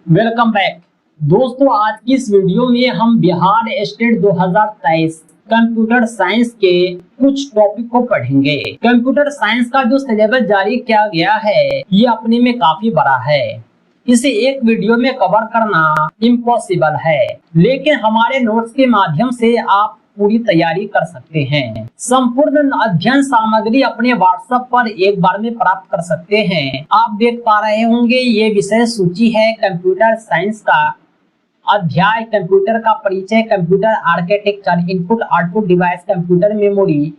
Welcome back दोस्तों। आज की इस वीडियो में हम बिहार स्टेट 2023 कंप्यूटर साइंस के कुछ टॉपिक को पढ़ेंगे। कंप्यूटर साइंस का जो सिलेबस जारी किया गया है ये अपने में काफी बड़ा है। इसे एक वीडियो में कवर करना इम्पॉसिबल है, लेकिन हमारे नोट्स के माध्यम से आप पूरी तैयारी कर सकते हैं। संपूर्ण अध्ययन सामग्री अपने व्हाट्सएप पर एक बार में प्राप्त कर सकते हैं। आप देख पा रहे होंगे ये विषय सूची है कंप्यूटर साइंस का अध्याय, कंप्यूटर का परिचय, computer architecture, input output device, computer memory,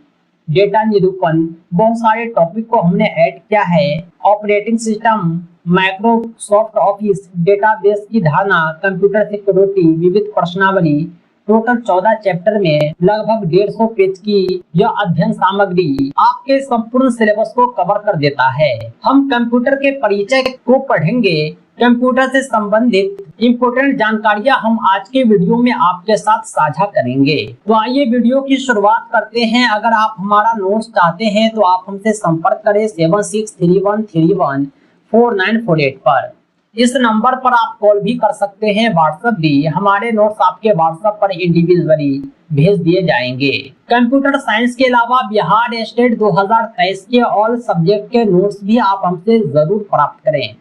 data निरूपण। बहुत सारे टॉपिक को हमने ऐड किया है। Operating system, Microsoft office, database की धारणा, कंप्यूटर सिक्योरिटी, विविध प्रश्नावली। टोटल 14 चैप्टर में लगभग 150 पेज की यह अध्ययन सामग्री आपके संपूर्ण सिलेबस को कवर कर देता है। हम कंप्यूटर के परिचय को पढ़ेंगे। कंप्यूटर से संबंधित इम्पोर्टेंट जानकारियां हम आज के वीडियो में आपके साथ साझा करेंगे। तो आइए वीडियो की शुरुआत करते हैं। अगर आप हमारा नोट्स चाहते हैं तो आप हमसे संपर्क करें 7631314948 पर। इस नंबर पर आप कॉल भी कर सकते हैं, व्हाट्सएप भी। हमारे नोट्स आपके व्हाट्सएप पर इंडिविजुअली भेज दिए जाएंगे। कंप्यूटर साइंस के अलावा बिहार स्टेट 2023 के ऑल सब्जेक्ट के नोट्स भी आप हमसे जरूर प्राप्त करें।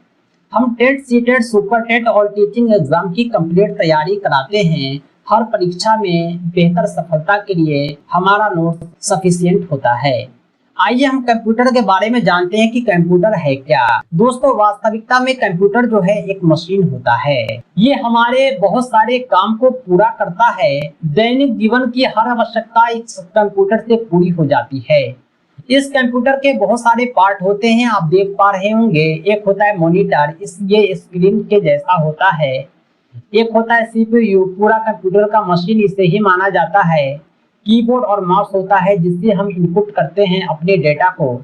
हम टेट, सीटेट, सुपर टेट और टीचिंग एग्जाम की कंप्लीट तैयारी कराते हैं। हर परीक्षा में बेहतर सफलता के लिए हमारा नोट सफिशिएंट होता है। आइए हम कंप्यूटर के बारे में जानते हैं कि कंप्यूटर है क्या। दोस्तों, वास्तविकता में कंप्यूटर जो है एक मशीन होता है। ये हमारे बहुत सारे काम को पूरा करता है। दैनिक जीवन की हर आवश्यकता इस कंप्यूटर से पूरी हो जाती है। इस कंप्यूटर के बहुत सारे पार्ट होते हैं, आप देख पा रहे होंगे। एक होता है मॉनिटर, ये स्क्रीन के जैसा होता है। एक होता है सीपीयू, पूरा कंप्यूटर का मशीन इसे ही माना जाता है। कीबोर्ड और माउस होता है जिससे हम इनपुट करते हैं अपने डेटा को।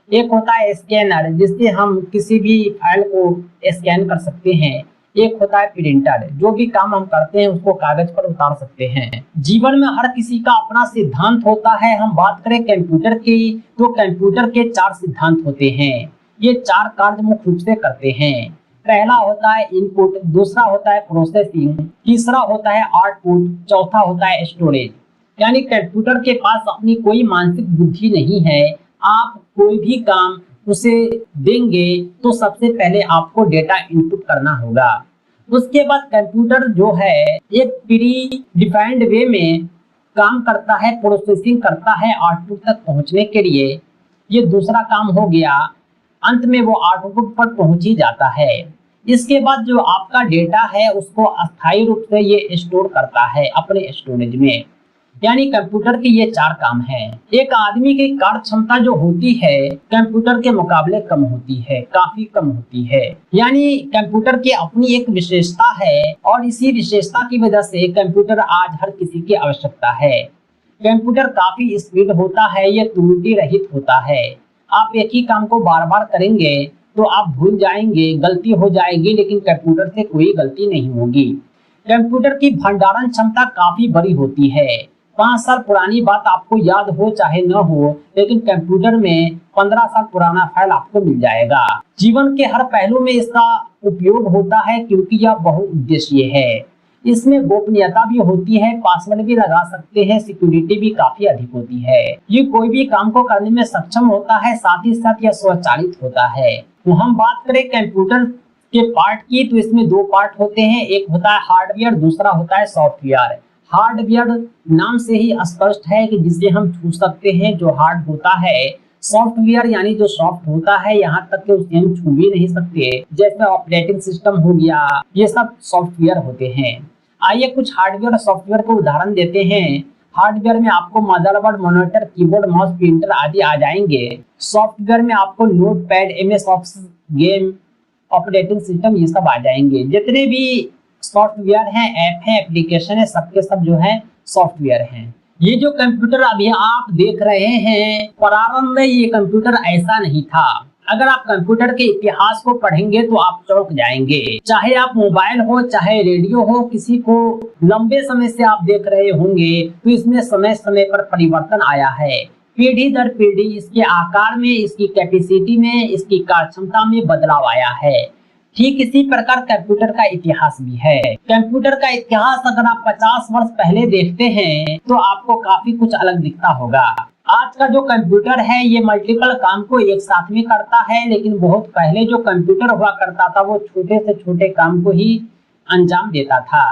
एक होता है स्कैनर, जिससे हम किसी भी फाइल को स्कैन कर सकते हैं। एक होता है प्रिंटर, जो भी काम हम करते हैं उसको कागज पर उतार सकते हैं। जीवन में हर किसी का अपना सिद्धांत होता है। हम बात करें कंप्यूटर की तो कंप्यूटर के 4 सिद्धांत होते हैं। ये 4 कार्य मुख्य रूप से करते हैं। पहला होता है इनपुट, दूसरा होता है प्रोसेसिंग, तीसरा होता है आउटपुट, चौथा होता है स्टोरेज। यानी कंप्यूटर के पास अपनी कोई मानसिक बुद्धि नहीं है। आप कोई भी काम उसे देंगे तो सबसे पहले आपको डेटा इनपुट करना होगा। उसके बाद कंप्यूटर जो है एक प्री डिफाइंड वे में काम करता है, प्रोसेसिंग करता है आउटपुट तक पहुंचने के लिए। ये दूसरा काम हो गया। अंत में वो आउटपुट पर पहुंच ही जाता है। इसके बाद जो आपका डेटा है उसको अस्थायी रूप से ये स्टोर करता है अपने स्टोरेज में। यानी कंप्यूटर के ये 4 काम हैं। एक आदमी की कार्य क्षमता जो होती है कंप्यूटर के मुकाबले कम होती है, काफी कम होती है। यानी कंप्यूटर की अपनी एक विशेषता है और इसी विशेषता की वजह से कंप्यूटर आज हर किसी की आवश्यकता है। कंप्यूटर काफी स्पीड होता है, ये त्रुटि रहित होता है। आप एक ही काम को बार बार करेंगे तो आप भूल जाएंगे, गलती हो जाएगी, लेकिन कंप्यूटर से कोई गलती नहीं होगी। कंप्यूटर की भंडारण क्षमता काफी बड़ी होती है। 5 साल पुरानी बात आपको याद हो चाहे न हो, लेकिन कंप्यूटर में 15 साल पुराना फाइल आपको मिल जाएगा। जीवन के हर पहलू में इसका उपयोग होता है क्योंकि यह बहुउद्देशीय है। इसमें गोपनीयता भी होती है, पासवर्ड भी लगा सकते हैं, सिक्योरिटी भी काफी अधिक होती है। ये कोई भी काम को करने में सक्षम होता है, साथ ही साथ यह स्वचालित होता है। तो हम बात करें कंप्यूटर के पार्ट की तो इसमें 2 पार्ट होते हैं। एक होता है हार्डवेयर, दूसरा होता है सॉफ्टवेयर। हार्डवेयर नाम से ही स्पष्ट है कि जिसे हम छू सकते हैं, जो हार्ड होता है। सॉफ्टवेयर यानी जो सॉफ्ट होता है, यहाँ तक कि उसे हम छू भी नहीं सकते, जैसे ऑपरेटिंग सिस्टम हो गया, ये सब सॉफ्टवेयर होते हैं। आइए कुछ हार्डवेयर और सॉफ्टवेयर को उदाहरण देते हैं। हार्डवेयर में आपको motherboard, monitor, keyboard, mouse, printer आदि आ जाएंगे। सॉफ्टवेयर में आपको notepad, MS office, game, operating system ये सब आ जाएंगे। जितने भी सॉफ्टवेयर हैं, ऐप हैं, एप्लीकेशन है, सबके सब जो है सॉफ्टवेयर हैं। ये जो कंप्यूटर अभी आप देख रहे हैं, प्रारंभ में ये कंप्यूटर ऐसा नहीं था। अगर आप कंप्यूटर के इतिहास को पढ़ेंगे तो आप चौंक जाएंगे। चाहे आप मोबाइल हो, चाहे रेडियो हो, किसी को लंबे समय से आप देख रहे होंगे तो इसमें समय समय पर परिवर्तन आया है। पीढ़ी दर पीढ़ी इसके आकार में, इसकी कैपेसिटी में, इसकी कार्यक्षमता में बदलाव आया है। ठीक इसी प्रकार कंप्यूटर का इतिहास भी है। कंप्यूटर का इतिहास अगर आप 50 वर्ष पहले देखते हैं तो आपको काफी कुछ अलग दिखता होगा। आज का जो कंप्यूटर है ये मल्टीपल काम को एक साथ में करता है, लेकिन बहुत पहले जो कंप्यूटर हुआ करता था वो छोटे से छोटे काम को ही अंजाम देता था।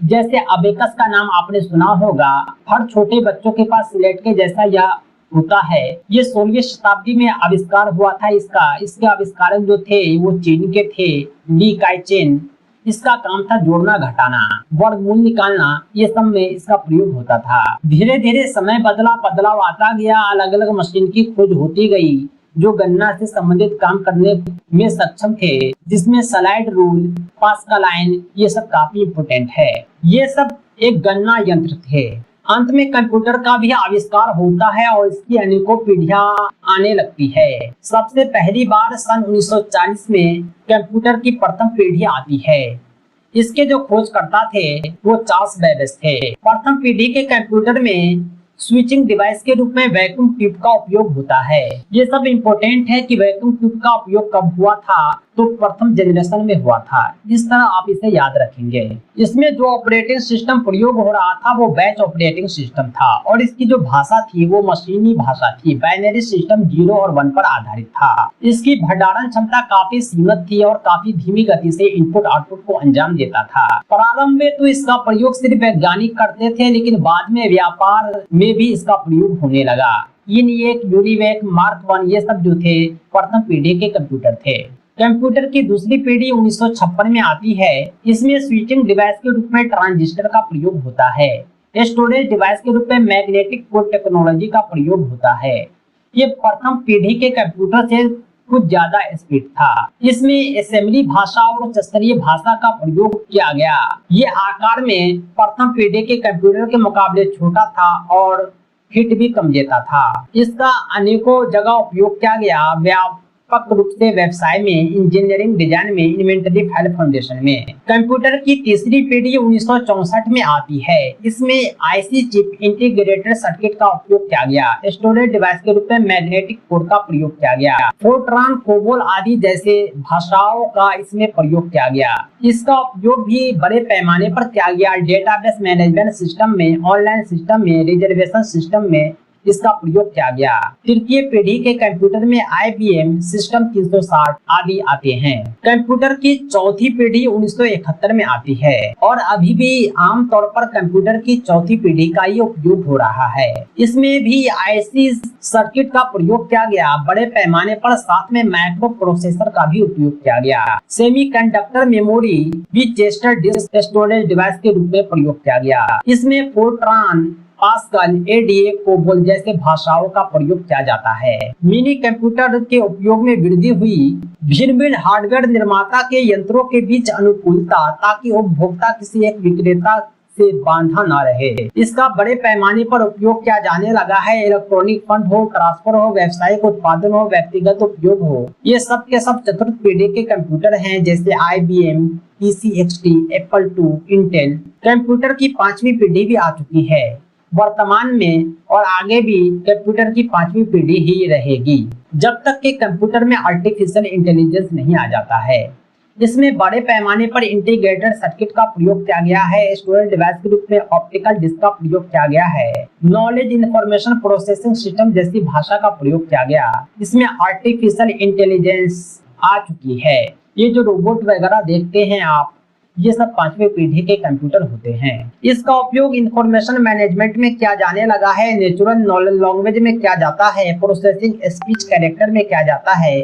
जैसे अबेकस का नाम आपने सुना होगा, हर छोटे बच्चों के पास स्लेट के जैसा यह होता है। ये 16वीं शताब्दी में आविष्कार हुआ था इसके आविष्कारक जो थे वो चीन के थे, ली काई चेन। इसका काम था जोड़ना घटाना, वर्गमूल निकालना, ये सब में इसका प्रयोग होता था। धीरे धीरे समय बदलाव आता गया, अलग अलग मशीन की खोज होती गई जो गणना से संबंधित काम करने में सक्षम थे, जिसमें स्लाइड रूल, पास्कल लाइन, ये सब काफी इम्पोर्टेंट है। ये सब एक गणना यंत्र थे। अंत में कंप्यूटर का भी आविष्कार होता है और इसकी अनेकों पीढ़ियां आने लगती है। सबसे पहली बार सन 1940 में कंप्यूटर की प्रथम पीढ़ी आती है। इसके जो खोजकर्ता थे वो चार्ल्स बेबेज थे। प्रथम पीढ़ी के कंप्यूटर में स्विचिंग डिवाइस के रूप में वैक्यूम ट्यूब का उपयोग होता है। ये सब इम्पोर्टेंट है कि वैक्यूम ट्यूब का उपयोग कब हुआ था, तो प्रथम जनरेशन में हुआ था। इस तरह आप इसे याद रखेंगे। इसमें जो ऑपरेटिंग सिस्टम प्रयोग हो रहा था वो बैच ऑपरेटिंग सिस्टम था और इसकी जो भाषा थी वो मशीनी भाषा थी। बाइनरी सिस्टम 0 और 1 पर आधारित था। इसकी भंडारण क्षमता काफी सीमित थी और काफी धीमी गति से इनपुट आउटपुट को अंजाम देता था। प्रारंभ में तो इसका प्रयोग सिर्फ वैज्ञानिक करते थे, लेकिन बाद में व्यापार में भी इसका प्रयोग होने लगा। यूनिवेक, यूनिवेक, मार्क 1 ये सब जो थे प्रथम पीढ़ी के कंप्यूटर थे। कंप्यूटर की दूसरी पीढ़ी 1956 में आती है। इसमें स्विचिंग डिवाइस के रूप में ट्रांजिस्टर का प्रयोग होता है। स्टोरेज डिवाइस के रूप में मैग्नेटिक कोड टेक्नोलॉजी का प्रयोग होता है। ये प्रथम पीढ़ी के कंप्यूटर से कुछ ज्यादा स्पीड था। इसमें असेंबली भाषा और उच्च स्तरीय भाषा का प्रयोग किया गया। ये आकार में प्रथम पीढ़ी के कंप्यूटर के मुकाबले छोटा था और हिट भी कम देता था। इसका अनेकों जगह उपयोग किया गया, व्यापक रूप से व्यवसाय में, इंजीनियरिंग, डिजाइन में, इन्वेंटरी, फाइल फाउंडेशन में। कंप्यूटर की तीसरी पीढ़ी 1964 में आती है। इसमें आईसी चिप, इंटीग्रेटेड सर्किट का उपयोग किया गया। स्टोरेज डिवाइस के रूप में मैग्नेटिक कोड का प्रयोग किया गया। फोर्ट्रान, कोबोल आदि जैसे भाषाओं का इसमें प्रयोग किया गया। इसका उपयोग भी बड़े पैमाने पर किया गया। डेटाबेस मैनेजमेंट सिस्टम में, ऑनलाइन सिस्टम में, रिजर्वेशन सिस्टम में इसका प्रयोग किया गया। तृतीय पीढ़ी के कंप्यूटर में IBM सिस्टम 360 आदि आते हैं। कंप्यूटर की चौथी पीढ़ी 1971 में आती है और अभी भी आमतौर पर कंप्यूटर की चौथी पीढ़ी का ही उपयोग हो रहा है। इसमें भी IC सर्किट का प्रयोग किया गया। बड़े पैमाने पर साथ में माइक्रो प्रोसेसर का भी उपयोग किया गया। सेमीकंडक्टर मेमोरी भी चेस्टर डिस्क स्टोरेज डिवाइस के रूप में प्रयोग किया गया। इसमें फोर्ट्रान, पास्कल, ADA, कोबोल जैसे भाषाओं का प्रयोग किया जाता है। मिनी कंप्यूटर के उपयोग में वृद्धि हुई। भिन्न हार्डवेयर निर्माता के यंत्रों के बीच अनुकूलता, ताकि उपभोक्ता किसी एक विक्रेता से बांधा न रहे। इसका बड़े पैमाने पर उपयोग किया जाने लगा है। इलेक्ट्रॉनिक फंड हो, ट्रांसफर हो, व्यावसायिक उत्पादन हो, व्यक्तिगत उपयोग हो, ये सब के सब चतुर्थ पीढ़ी के कंप्यूटर हैं, जैसे IBM, PCXT, Apple II, Intel. Computer की पांचवी पीढ़ी भी आ चुकी है वर्तमान में और आगे भी कंप्यूटर की पांचवी पीढ़ी ही रहेगी, जब तक कि कंप्यूटर में आर्टिफिशियल इंटेलिजेंस नहीं आ जाता है। इसमें बड़े पैमाने पर इंटीग्रेटेड सर्किट का प्रयोग किया गया है। स्टोरेज डिवाइस के रूप में ऑप्टिकल डिस्क का प्रयोग किया गया है। नॉलेज इंफॉर्मेशन प्रोसेसिंग सिस्टम जैसी भाषा का प्रयोग किया गया। इसमें आर्टिफिशियल इंटेलिजेंस आ चुकी है। ये जो रोबोट वगैरह देखते हैं आप, ये सब पांचवी पीढ़ी के कंप्यूटर होते हैं। इसका उपयोग इंफॉर्मेशन मैनेजमेंट में किया जाने लगा है। नेचुरल लैंग्वेज में किया जाता है। प्रोसेसिंग स्पीच कैरेक्टर में किया जाता है।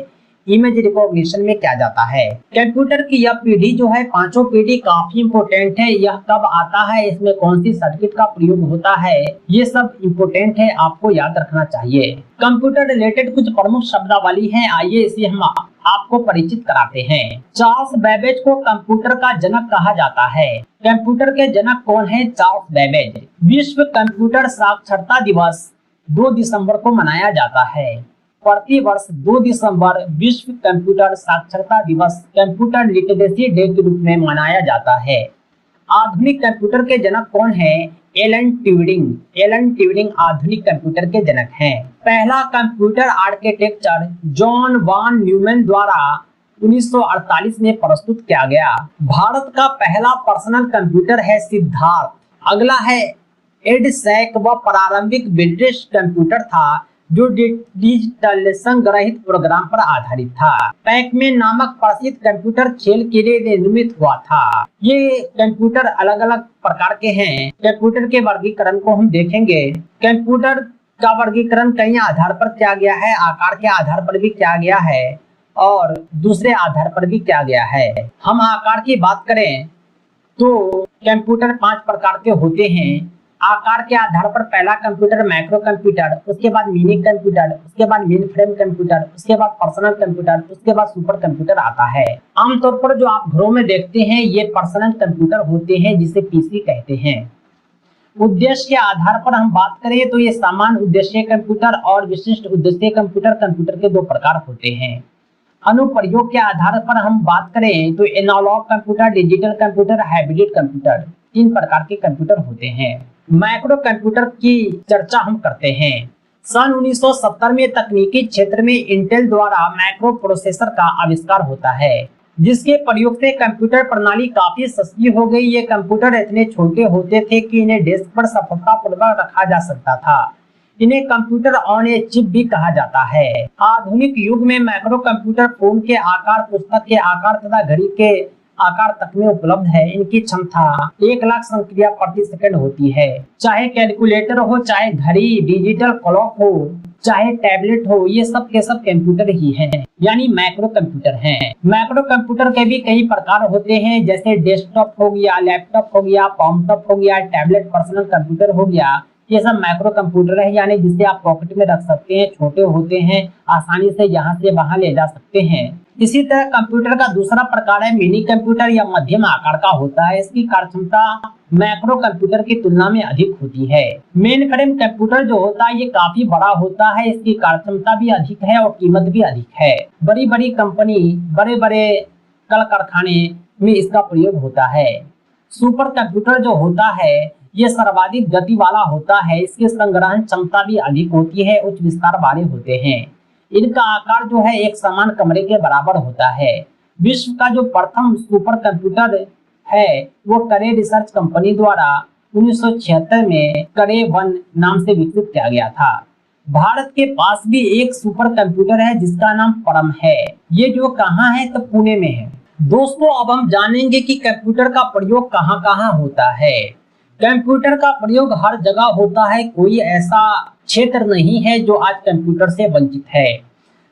इमेज रिकॉग्निशन में किया जाता है। कंप्यूटर की यह पीढ़ी जो है, पांचों पीढ़ी काफी इम्पोर्टेंट है। यह कब आता है, इसमें कौन सी सर्किट का प्रयोग होता है, ये सब इम्पोर्टेंट है, आपको याद रखना चाहिए। कंप्यूटर रिलेटेड कुछ प्रमुख शब्दावली है, आइए इसे हम आपको परिचित कराते हैं। चार्ल्स बेबेज को कंप्यूटर का जनक कहा जाता है। कंप्यूटर के जनक कौन है? Charles Babbage. विश्व कंप्यूटर साक्षरता दिवस 2 दिसंबर को मनाया जाता है। प्रति वर्ष 2 दिसंबर विश्व कंप्यूटर साक्षरता दिवस, कंप्यूटर लिटरेसी डे के रूप में मनाया जाता है। आधुनिक कंप्यूटर के जनक कौन है? Alan Turing. एलन ट्यूरिंग आधुनिक कंप्यूटर के जनक हैं। पहला computer architecture John von Neumann द्वारा 1948 में प्रस्तुत किया गया। भारत का पहला पर्सनल कंप्यूटर है सिद्धार्थ। अगला है एडसैक, वह प्रारंभिक ब्रिटिश कंप्यूटर था जो डिजिटल संग्रहित प्रोग्राम पर आधारित था। पैकमैन नामक प्रसिद्ध कंप्यूटर खेल के लिए निर्मित हुआ था। ये कंप्यूटर अलग अलग प्रकार के हैं। कंप्यूटर के वर्गीकरण को हम देखेंगे। कंप्यूटर का वर्गीकरण कई आधार पर किया गया है, आकार के आधार पर भी किया गया है और दूसरे आधार पर भी किया गया है। हम आकार की बात करें तो कंप्यूटर 5 प्रकार के होते हैं। आकार के आधार पर पहला कंप्यूटर माइक्रो कंप्यूटर, उसके बाद मिनी कंप्यूटर, उसके बाद मेन फ्रेम कंप्यूटर, उसके बाद पर्सनल कंप्यूटर, उसके बाद सुपर कंप्यूटर आता है। आमतौर पर जो आप घरों में देखते हैं ये पर्सनल कंप्यूटर होते हैं जिसे पीसी कहते हैं। उद्देश्य के आधार पर हम बात करें तो ये सामान्य उद्देश्य कंप्यूटर और विशिष्ट उद्देश्य कंप्यूटर के 2 प्रकार होते हैं। अनुप्रयोग के आधार पर हम बात करें तो analogue computer, digital computer, hybrid computer, 3 प्रकार के कंप्यूटर होते हैं। माइक्रो कंप्यूटर की चर्चा हम करते हैं। सन 1970 में तकनीकी क्षेत्र में इंटेल द्वारा माइक्रो प्रोसेसर का आविष्कार होता है, जिसके प्रयोग से कंप्यूटर प्रणाली काफी सस्ती हो गई। ये कंप्यूटर इतने छोटे होते थे कि इन्हें डेस्क पर सफलतापूर्वक रखा जा सकता था। इन्हें कंप्यूटर ऑन ए चिप भी कहा जाता है। आधुनिक युग में माइक्रो कंप्यूटर फोन के आकार, पुस्तक के आकार तथा घड़ी के आकार तक में उपलब्ध है। इनकी क्षमता 1 लाख संक्रिया प्रति सेकंड होती है। चाहे कैलकुलेटर हो, चाहे घड़ी, डिजिटल क्लॉक हो, चाहे टैबलेट हो, ये सब के सब कंप्यूटर ही हैं, यानी माइक्रो कंप्यूटर हैं। माइक्रो कंप्यूटर के भी कई प्रकार होते हैं, जैसे डेस्कटॉप हो गया, लैपटॉप हो गया, पॉमटॉप हो गया, टैबलेट, पर्सनल कंप्यूटर हो गया। ये सब माइक्रो कंप्यूटर है, यानी जिसे आप पॉकेट में रख सकते हैं, छोटे होते हैं, आसानी से यहाँ से वहाँ ले जा सकते हैं। इसी तरह कंप्यूटर का दूसरा प्रकार है मिनी कंप्यूटर या मध्यम आकार का होता है। इसकी कार्यक्षमता मैक्रो कंप्यूटर की तुलना में अधिक होती है। मेन फ्रेम कंप्यूटर जो होता है ये काफी बड़ा होता है, इसकी कार्यक्षमता भी अधिक है और कीमत भी अधिक है। बड़ी बड़ी कंपनी, बड़े बड़े कल कारखाने में इसका प्रयोग होता है। सुपर कंप्यूटर जो होता है ये सर्वाधिक गति वाला होता है, इसकी संग्रहण क्षमता भी अधिक होती है, उच्च विस्तार वाले होते हैं। इनका आकार जो है एक समान कमरे के बराबर होता है। विश्व का जो प्रथम सुपर कंप्यूटर है वो करे रिसर्च कंपनी द्वारा 1976 में करे 1 नाम से विकसित किया गया था। भारत के पास भी एक सुपर कंप्यूटर है जिसका नाम परम है। ये जो कहाँ है तो पुणे में है। दोस्तों अब हम जानेंगे कि कंप्यूटर का प्रयोग कहाँ कहाँ होता है। कंप्यूटर का प्रयोग हर जगह होता है, कोई ऐसा क्षेत्र नहीं है जो आज कंप्यूटर से वंचित है।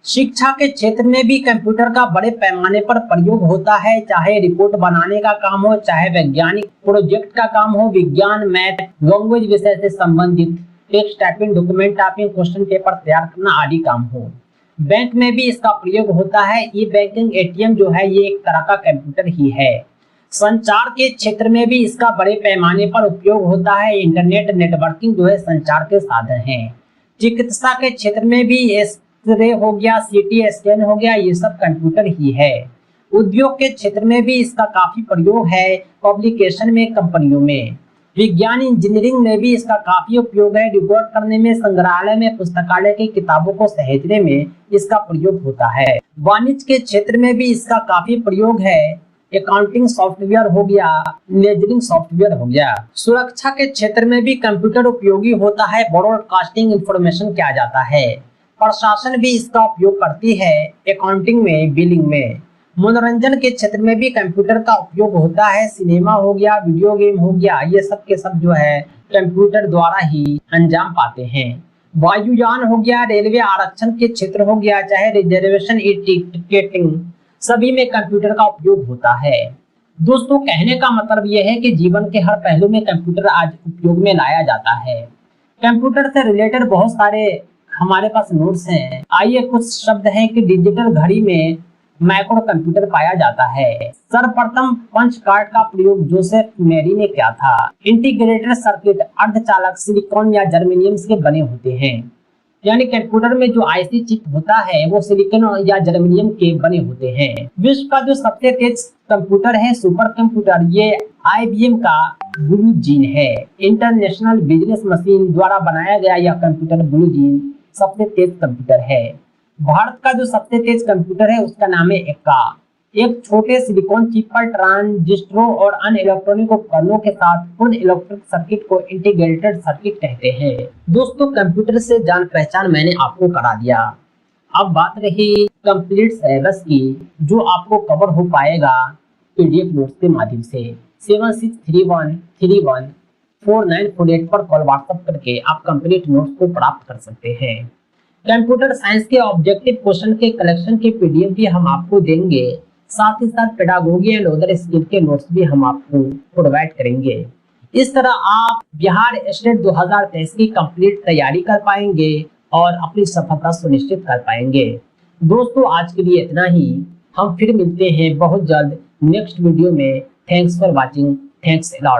शिक्षा के क्षेत्र में भी कंप्यूटर का बड़े पैमाने पर प्रयोग होता है, चाहे रिपोर्ट बनाने का काम हो, चाहे वैज्ञानिक प्रोजेक्ट का काम हो, विज्ञान, मैथ, लैंग्वेज विषय से संबंधित text typing, document typing, question paper तैयार करना आदि काम हो। बैंक में भी इसका प्रयोग होता है। ई बैंकिंग, एटीएम जो है ये एक तरह का कंप्यूटर ही है। संचार के क्षेत्र में भी इसका बड़े पैमाने पर उपयोग होता है। इंटरनेट नेटवर्किंग जो है संचार के साधन हैं। चिकित्सा के क्षेत्र में भी एक्सरे हो गया, सीटी स्कैन हो गया, ये सब कंप्यूटर ही है। उद्योग के क्षेत्र में भी इसका काफी प्रयोग है, पब्लिकेशन में, कंपनियों में। विज्ञान इंजीनियरिंग में भी इसका काफी उपयोग है। रिकॉर्ड करने में, संग्रहालय में, पुस्तकालय की किताबों को सहेजने में इसका प्रयोग होता है। वाणिज्य के क्षेत्र में भी इसका काफी प्रयोग है। अकाउंटिंग सॉफ्टवेयर हो गया, लेजरिंग सॉफ्टवेयर हो गया। सुरक्षा के क्षेत्र में भी कंप्यूटर उपयोगी होता है। ब्रॉडकास्टिंग इंफॉर्मेशन किया जाता है। प्रशासन भी इसका उपयोग करती है, अकाउंटिंग में, बिलिंग में। मनोरंजन के क्षेत्र में भी कंप्यूटर का उपयोग होता है। सिनेमा हो गया, वीडियो गेम हो गया, ये सब के सब जो है कंप्यूटर द्वारा ही अंजाम पाते हैं। वायुयान हो गया, रेलवे आरक्षण के क्षेत्र हो गया, चाहे रिजर्वेशन टिकटिंग, सभी में कंप्यूटर का उपयोग होता है। दोस्तों कहने का मतलब यह है कि जीवन के हर पहलू में कंप्यूटर आज उपयोग में लाया जाता है। कंप्यूटर से रिलेटेड बहुत सारे हमारे पास नोट्स हैं। आइए कुछ शब्द हैं कि डिजिटल घड़ी में माइक्रो कंप्यूटर पाया जाता है। सर्वप्रथम पंच कार्ड का प्रयोग जोसेफ मेरी ने किया था। इंटीग्रेटेड सर्किट अर्धचालक सिलिकॉन या जर्मेनियम से बने होते हैं, यानी कंप्यूटर में जो आईसी चिप होता है वो सिलिकॉन या जर्मेनियम के बने होते हैं। विश्व का जो सबसे तेज कंप्यूटर है सुपर कंप्यूटर, ये IBM का ब्लू जीन है। इंटरनेशनल बिजनेस मशीन द्वारा बनाया गया यह कंप्यूटर ब्लू जीन सबसे तेज कंप्यूटर है। भारत का जो सबसे तेज कंप्यूटर है उसका नाम है एक्का। एक छोटे सिलिकॉन चिप पर ट्रांजिस्टरों और अन्य इलेक्ट्रॉनिक उपकरणों के साथ पूर्ण इलेक्ट्रिक सर्किट को इंटीग्रेटेड सर्किट कहते हैं। दोस्तों, कंप्यूटर से जान पहचान मैंने आपको करा दिया। अब बात रही कंप्लीट सिलेबस की, जो आपको कवर हो पाएगा पीडीएफ नोट्स के माध्यम से। 7631314948 पर कॉल व्हाट्सएप करके आप कंप्लीट नोट्स को प्राप्त कर सकते हैं। कंप्यूटर साइंस के ऑब्जेक्टिव क्वेश्चन के कलेक्शन के पीडीएफ भी हम आपको देंगे, साथ ही साथ पेडागोगी एंड अदर स्किल के नोट्स भी हम आपको प्रोवाइड करेंगे। इस तरह आप बिहार स्टेट 2023 की कंप्लीट तैयारी कर पाएंगे और अपनी सफलता सुनिश्चित कर पाएंगे। दोस्तों, आज के लिए इतना ही। हम फिर मिलते हैं बहुत जल्द नेक्स्ट वीडियो में। Thanks for watching. Thanks a lot.